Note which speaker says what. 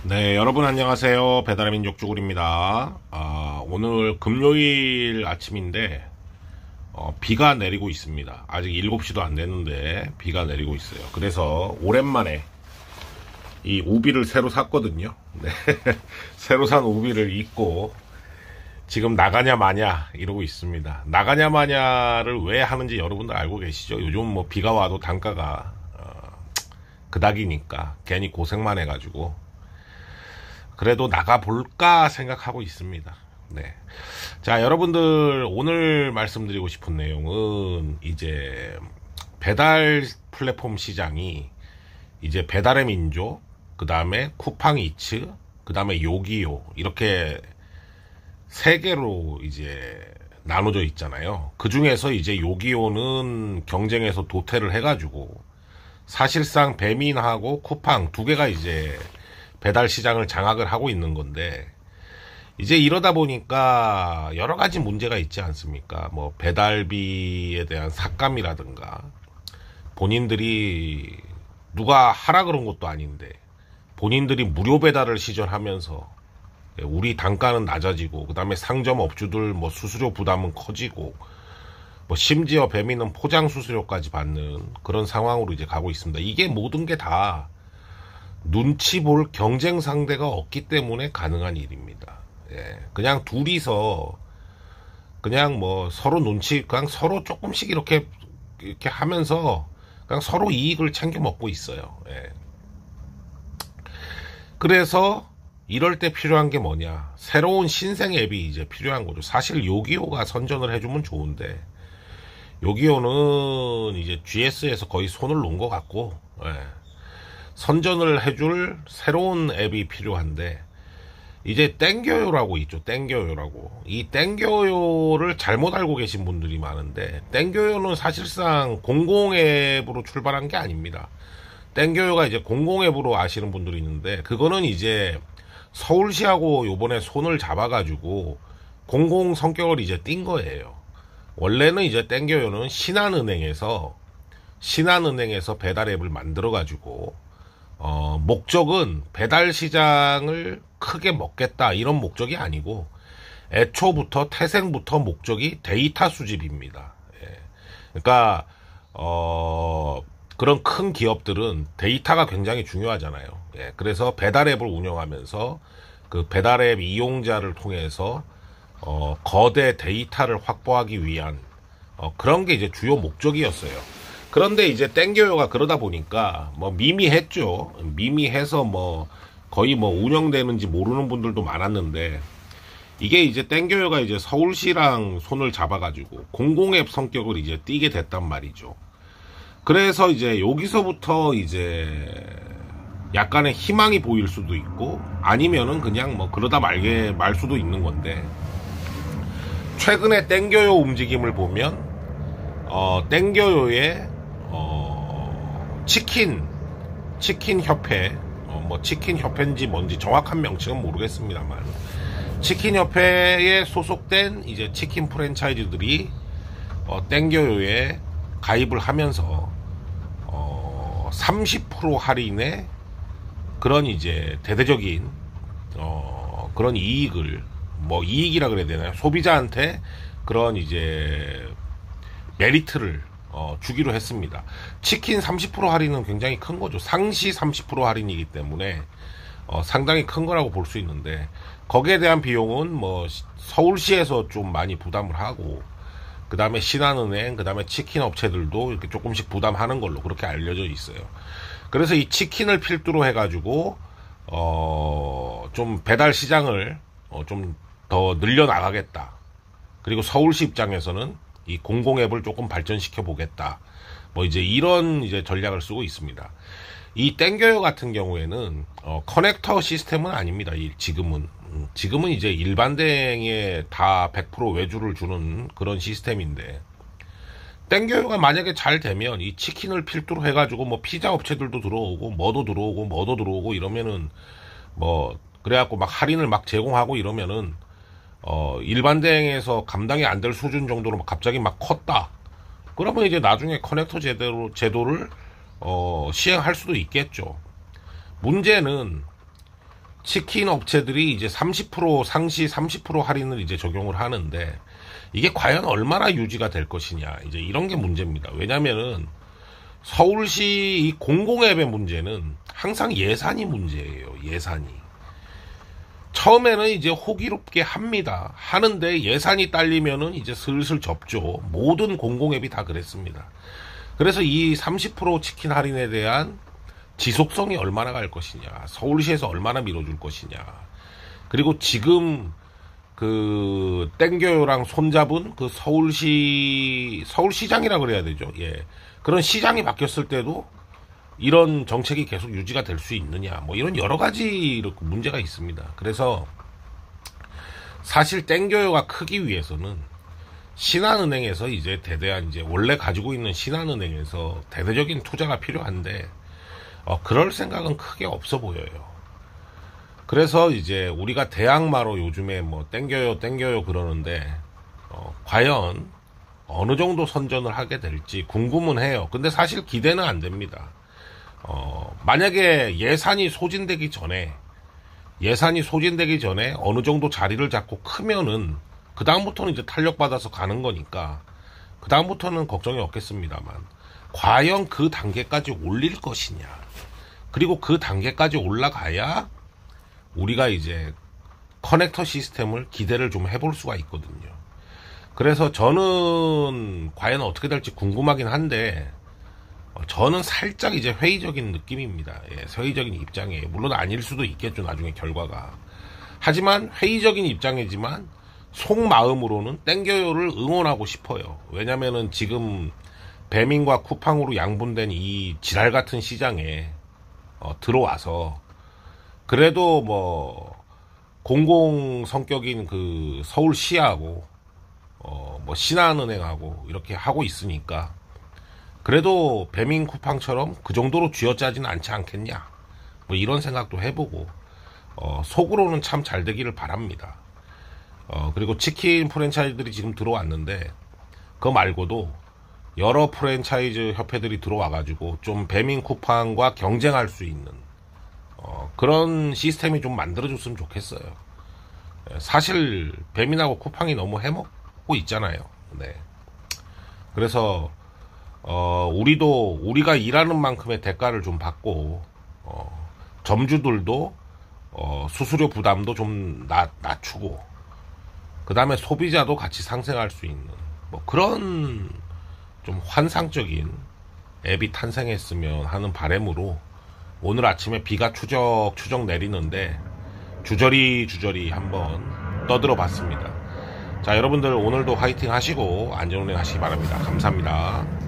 Speaker 1: 네, 여러분 안녕하세요. 배달의 민족 쭈구리입니다. 오늘 금요일 아침인데 비가 내리고 있습니다. 아직 7시도 안 됐는데 비가 내리고 있어요. 그래서 오랜만에 이 우비를 새로 샀거든요. 네. 새로 산 우비를 입고 지금 나가냐 마냐 이러고 있습니다. 나가냐 마냐를 왜 하는지 여러분들 알고 계시죠? 요즘 뭐 비가 와도 단가가 그닥이니까 괜히 고생만 해가지고 그래도 나가볼까 생각하고 있습니다. 네. 자, 여러분들, 오늘 말씀드리고 싶은 내용은, 이제, 배달 플랫폼 시장이, 이제 배달의 민족, 그 다음에 쿠팡이츠, 그 다음에 요기요, 이렇게 세 개로 이제 나눠져 있잖아요. 그 중에서 이제 요기요는 경쟁에서 도태를 해가지고, 사실상 배민하고 쿠팡 두 개가 이제 배달 시장을 장악을 하고 있는 건데 이제 이러다 보니까 여러 가지 문제가 있지 않습니까? 뭐 배달비에 대한 삭감이라든가 본인들이 누가 하라 그런 것도 아닌데 본인들이 무료 배달을 시전하면서 우리 단가는 낮아지고 그다음에 상점 업주들 뭐 수수료 부담은 커지고 뭐 심지어 배민은 포장 수수료까지 받는 그런 상황으로 이제 가고 있습니다. 이게 모든 게다 눈치 볼 경쟁 상대가 없기 때문에 가능한 일입니다. 예, 그냥 둘이서 그냥 뭐 서로 눈치 그냥 서로 조금씩 이렇게 하면서 그냥 서로 이익을 챙겨 먹고 있어요. 예. 그래서 이럴 때 필요한 게 뭐냐? 새로운 신생 앱이 이제 필요한 거죠. 사실 요기요가 선전을 해주면 좋은데 요기요는 이제 GS에서 거의 손을 놓은 것 같고. 예. 선전을 해줄 새로운 앱이 필요한데 이제 땡겨요라고 있죠. 땡겨요라고. 이 땡겨요를 잘못 알고 계신 분들이 많은데 땡겨요는 사실상 공공 앱으로 출발한 게 아닙니다. 땡겨요가 이제 공공 앱으로 아시는 분들이 있는데 그거는 이제 서울시하고 요번에 손을 잡아가지고 공공 성격을 이제 띈 거예요. 원래는 이제 땡겨요는 신한은행에서 배달 앱을 만들어가지고 목적은 배달 시장을 크게 먹겠다 이런 목적이 아니고 애초부터 태생부터 목적이 데이터 수집입니다. 예. 그러니까 그런 큰 기업들은 데이터가 굉장히 중요하잖아요. 예. 그래서 배달 앱을 운영하면서 그 배달 앱 이용자를 통해서 거대 데이터를 확보하기 위한 그런 게 이제 주요 목적이었어요. 그런데 이제 땡겨요가 그러다 보니까 뭐 미미했죠. 미미해서 뭐 거의 뭐 운영되는지 모르는 분들도 많았는데 이게 이제 땡겨요가 이제 서울시랑 손을 잡아가지고 공공앱 성격을 이제 띠게 됐단 말이죠. 그래서 이제 여기서부터 이제 약간의 희망이 보일 수도 있고 아니면은 그냥 뭐 그러다 말 수도 있는 건데 최근에 땡겨요 움직임을 보면 땡겨요의 치킨 협회, 뭐 치킨 협회인지 뭔지 정확한 명칭은 모르겠습니다만 치킨 협회에 소속된 이제 치킨 프랜차이즈들이 땡겨요에 가입을 하면서 30% 할인의 그런 이제 대대적인 그런 이익을 뭐 이익이라 그래야 되나요? 소비자한테 그런 이제 메리트를 주기로 했습니다. 치킨 30% 할인은 굉장히 큰 거죠. 상시 30% 할인이기 때문에 상당히 큰 거라고 볼 수 있는데 거기에 대한 비용은 뭐 서울시에서 좀 많이 부담을 하고 그 다음에 신한은행 그 다음에 치킨 업체들도 이렇게 조금씩 부담하는 걸로 그렇게 알려져 있어요. 그래서 이 치킨을 필두로 해가지고 좀 배달 시장을 좀 더 늘려나가겠다. 그리고 서울시 입장에서는 이 공공 앱을 조금 발전시켜 보겠다. 뭐 이제 이런 이제 전략을 쓰고 있습니다. 이 땡겨요 같은 경우에는 커넥터 시스템은 아닙니다. 지금은 이제 일반 대행에 다 100% 외주를 주는 그런 시스템인데 땡겨요가 만약에 잘 되면 이 치킨을 필두로 해가지고 뭐 피자 업체들도 들어오고 뭐도 들어오고 이러면은 뭐 그래갖고 막 할인을 막 제공하고 이러면은 일반 대행에서 감당이 안 될 수준 정도로 갑자기 막 컸다. 그러면 이제 나중에 커넥터 제도를 시행할 수도 있겠죠. 문제는 치킨 업체들이 이제 30% 상시 30% 할인을 이제 적용을 하는데 이게 과연 얼마나 유지가 될 것이냐 이제 이런 게 문제입니다. 왜냐면은 서울시 이 공공앱의 문제는 항상 예산이 문제예요. 예산이. 처음에는 이제 호기롭게 합니다. 하는데 예산이 딸리면은 이제 슬슬 접죠. 모든 공공앱이 다 그랬습니다. 그래서 이 30% 치킨 할인에 대한 지속성이 얼마나 갈 것이냐, 서울시에서 얼마나 밀어줄 것이냐, 그리고 지금 그 땡겨요랑 손잡은 그 서울시장이라 그래야 되죠. 예. 그런 시장이 바뀌었을 때도 이런 정책이 계속 유지가 될 수 있느냐, 뭐 이런 여러 가지 문제가 있습니다. 그래서 사실 땡겨요가 크기 위해서는 신한은행에서 이제 대대한 이제 원래 가지고 있는 신한은행에서 대대적인 투자가 필요한데 그럴 생각은 크게 없어 보여요. 그래서 이제 우리가 대항마로 요즘에 뭐 땡겨요 그러는데 과연 어느 정도 선전을 하게 될지 궁금은 해요. 근데 사실 기대는 안 됩니다. 만약에 예산이 소진되기 전에 어느 정도 자리를 잡고 크면은 그 다음부터는 이제 탄력받아서 가는 거니까 그 다음부터는 걱정이 없겠습니다만 과연 그 단계까지 올릴 것이냐, 그리고 그 단계까지 올라가야 우리가 이제 커넥터 시스템을 기대를 좀 해볼 수가 있거든요. 그래서 저는 과연 어떻게 될지 궁금하긴 한데 저는 살짝 이제 회의적인 느낌입니다. 예, 회의적인 입장이에요. 물론 아닐 수도 있겠죠, 나중에 결과가. 하지만 회의적인 입장이지만 속마음으로는 땡겨요를 응원하고 싶어요. 왜냐면은 지금 배민과 쿠팡으로 양분된 이 지랄 같은 시장에 들어와서 그래도 뭐 공공 성격인 그 서울시하고 뭐 신한은행하고 이렇게 하고 있으니까 그래도 배민 쿠팡처럼 그 정도로 쥐어짜지는 않지 않겠냐, 뭐 이런 생각도 해보고 속으로는 참 잘 되기를 바랍니다. 그리고 치킨 프랜차이즈들이 지금 들어왔는데 그거 말고도 여러 프랜차이즈 협회들이 들어와가지고 좀 배민 쿠팡과 경쟁할 수 있는 그런 시스템이 좀 만들어줬으면 좋겠어요. 사실 배민하고 쿠팡이 너무 해먹고 있잖아요. 네. 그래서 우리가 일하는 만큼의 대가를 좀 받고 점주들도 수수료 부담도 좀 낮추고 그 다음에 소비자도 같이 상생할 수 있는 뭐 그런 좀 환상적인 앱이 탄생했으면 하는 바람으로 오늘 아침에 비가 추적 내리는데 주저리 한번 떠들어 봤습니다. 자, 여러분들 오늘도 화이팅 하시고 안전운행 하시기 바랍니다. 감사합니다.